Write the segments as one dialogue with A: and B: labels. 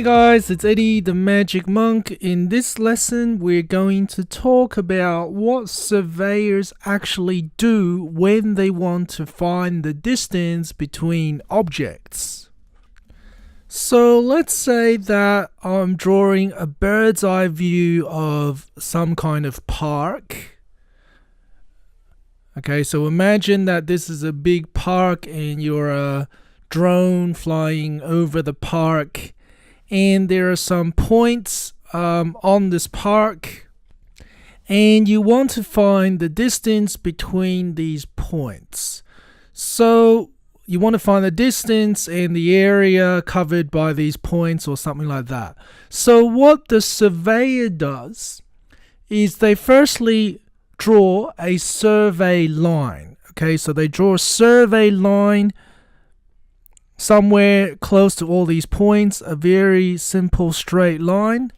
A: Hi guys, it's Eddie the Magic Monk. In this lesson, we're going to talk about what surveyors actually do when they want to find the distance between objects. So let's say that I'm drawing a bird's eye view of some kind of park. Okay, so imagine that this is a big park and you're a drone flying over the park. And there are some points on this park, and you want to find the distance between these points. So you want to find the distance and the area covered by these points or something like that. So what the surveyor does is they firstly draw a survey line. Okay, so they draw a survey line somewhere close to all these points, a very simple straight line.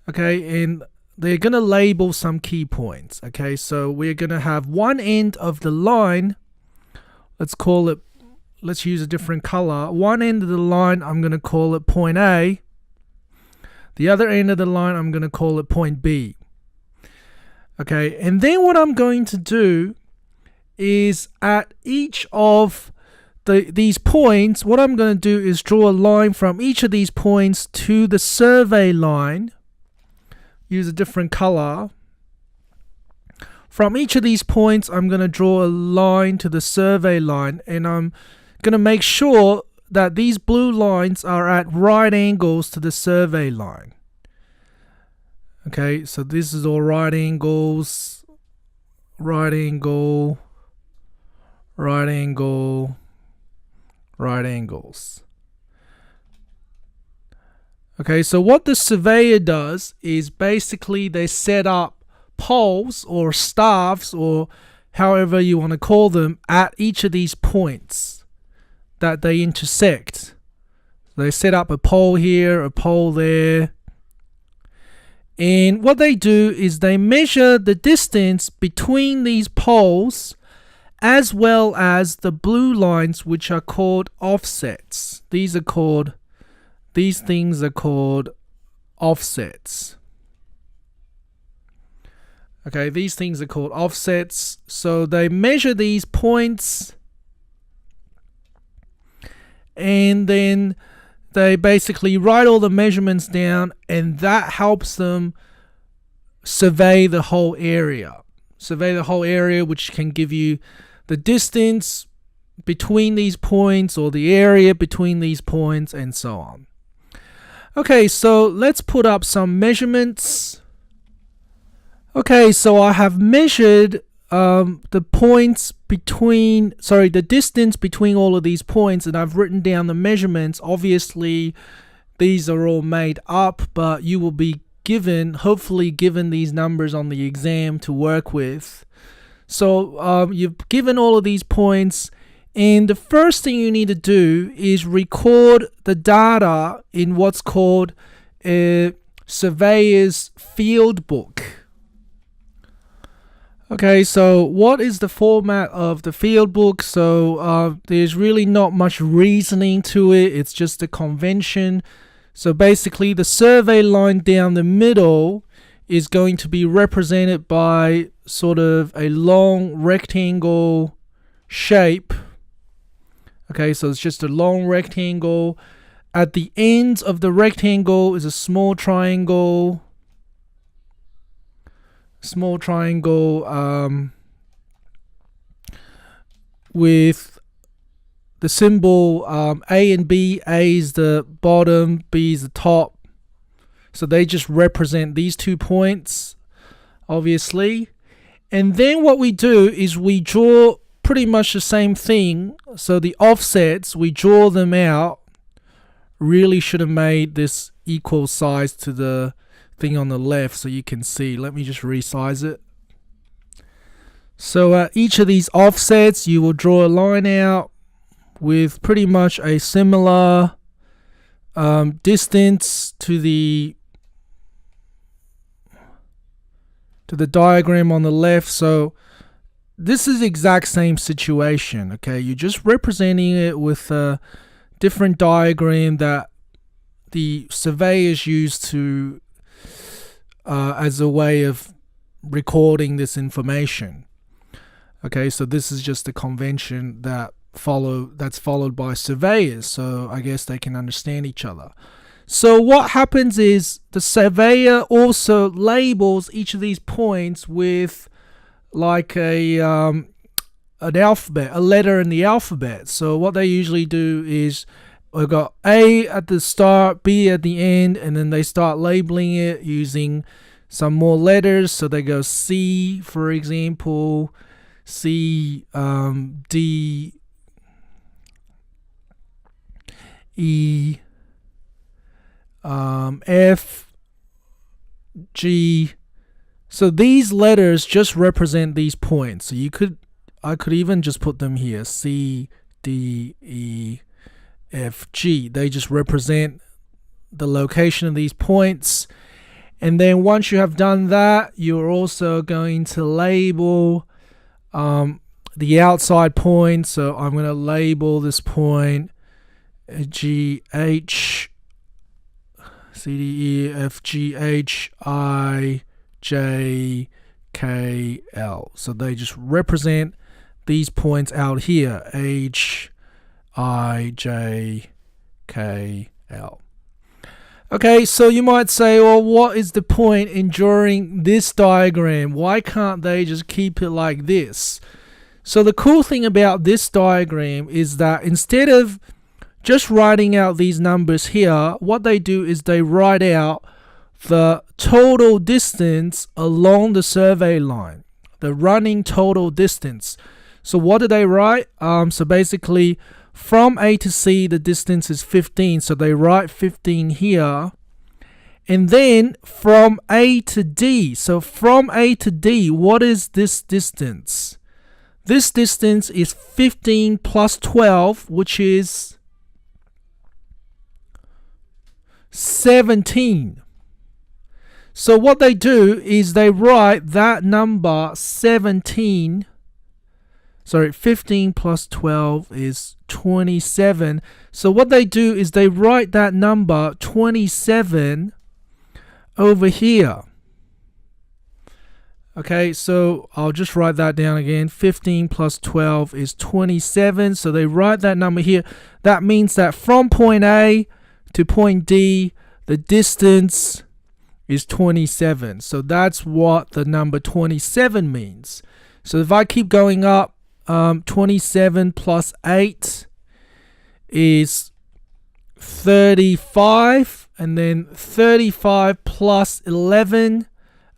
A: Okay, and they're going to label some key points. Okay, so we're going to have one end of the line, let's use a different color. One end of the line, I'm going to call it point A. The other end of the line, I'm going to call it point B. Okay, and then what I'm going to do is at each of these points, what I'm going to do is draw a line from each of these points to the survey line. Use a different color. From each of these points, I'm going to draw a line to the survey line, and I'm going to make sure that these blue lines are at right angles to the survey line. Okay, so this is all right angles, right angle, right angle, right angles. Okay, so what the surveyor does is basically they set up poles or staffs or however you want to call them at each of these points that they intersect. They set up a pole here, a pole there. And what they do is they measure the distance between these poles as well as the blue lines, which are called offsets. These things are called offsets. Okay, these things are called offsets. So they measure these points and then they basically write all the measurements down, and that helps them survey the whole area. Survey the whole area, which can give you the distance between these points or the area between these points and so on. Okay, so let's put up some measurements. Okay, so I have measured the distance between all of these points, and I've written down the measurements. Obviously, these are all made up, but you will be hopefully given these numbers on the exam to work with. So you've given all of these points, and the first thing you need to do is record the data in what's called a surveyor's field book. Okay, so what is the format of the field book? So there's really not much reasoning to it. It's just a convention. So basically the survey line down the middle is going to be represented by sort of a long rectangle shape. Okay, so it's just a long rectangle. At the ends of the rectangle is a small triangle. With the symbol A and B. A is the bottom, B is the top. So they just represent these 2 points, obviously. And then what we do is we draw pretty much the same thing. So the offsets, we draw them out. Really should have made this equal size to the thing on the left so you can see. Let me just resize it. So at each of these offsets, you will draw a line out with pretty much a similar distance to the diagram on the left. So this is the exact same situation. Okay, you're just representing it with a different diagram that the surveyors use to as a way of recording this information. Okay, so this is just a convention that's followed by surveyors, so I guess they can understand each other. So what happens is the surveyor also labels each of these points with like an alphabet, a letter in the alphabet. So what they usually do is we've got A at the start, B at the end, and then they start labeling it using some more letters. So they go C, for example, C, D, E, F, G. So these letters just represent these points. So I could even just put them here, C, D, E, F, G. They just represent the location of these points. And then once you have done that, you're also going to label the outside point. So I'm going to label this point G, H, C, D, E, F, G, H, I, J, K, L. So they just represent these points out here, H, I, J, K, L. Okay, so you might say, well, what is the point in drawing this diagram? Why can't they just keep it like this? So the cool thing about this diagram is that instead of just writing out these numbers here, what they do is they write out the total distance along the survey line, the running total distance. So what do they write? So basically from A to C, the distance is 15. So they write 15 here. And then from A to D. So from A to D, what is this distance? This distance is 15 plus 12, which is 17. So what they do is they write that number 17. Sorry, 15 plus 12 is 27. So what they do is they write that number 27 over here. Okay, so I'll just write that down again. 15 plus 12 is 27. So they write that number here. That means that from point A to point D, the distance is 27. So that's what the number 27 means. So if I keep going up, 27 plus 8 is 35, and then 35 plus 11,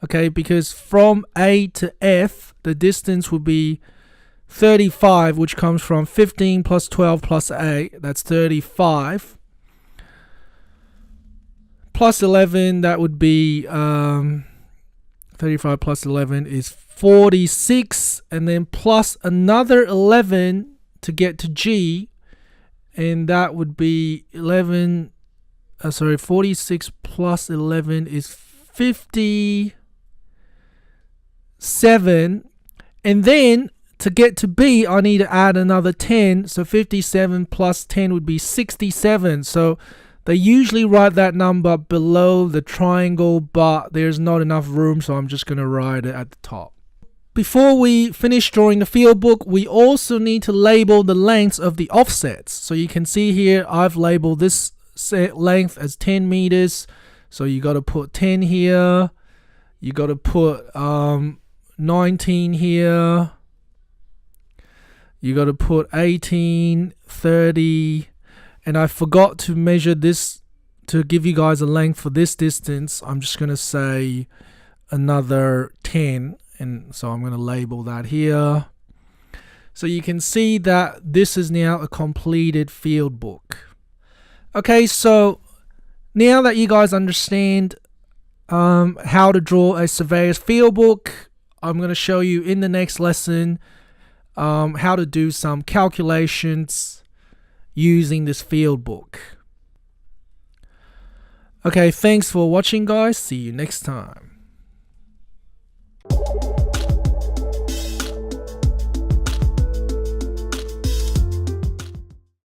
A: okay, because from A to F, the distance would be 35, which comes from 15 plus 12 plus 8, that's 35. Plus 11, that would be 35 plus 11 is 46, and then plus another 11 to get to G, and that would be 46 plus 11 is 57, and then to get to B, I need to add another 10, so 57 plus 10 would be 67. So they usually write that number below the triangle, but there's not enough room, so I'm just going to write it at the top. Before we finish drawing the field book, we also need to label the lengths of the offsets. So you can see here, I've labeled this set length as 10 meters. So you got to put 10 here. You got to put 19 here. You got to put 18, 30. And I forgot to measure this to give you guys a length for this distance. I'm just going to say another 10. And so I'm going to label that here. So you can see that this is now a completed field book. Okay, so now that you guys understand how to draw a surveyor's field book, I'm going to show you in the next lesson how to do some calculations using this field book. Okay, thanks for watching, guys. See you next time.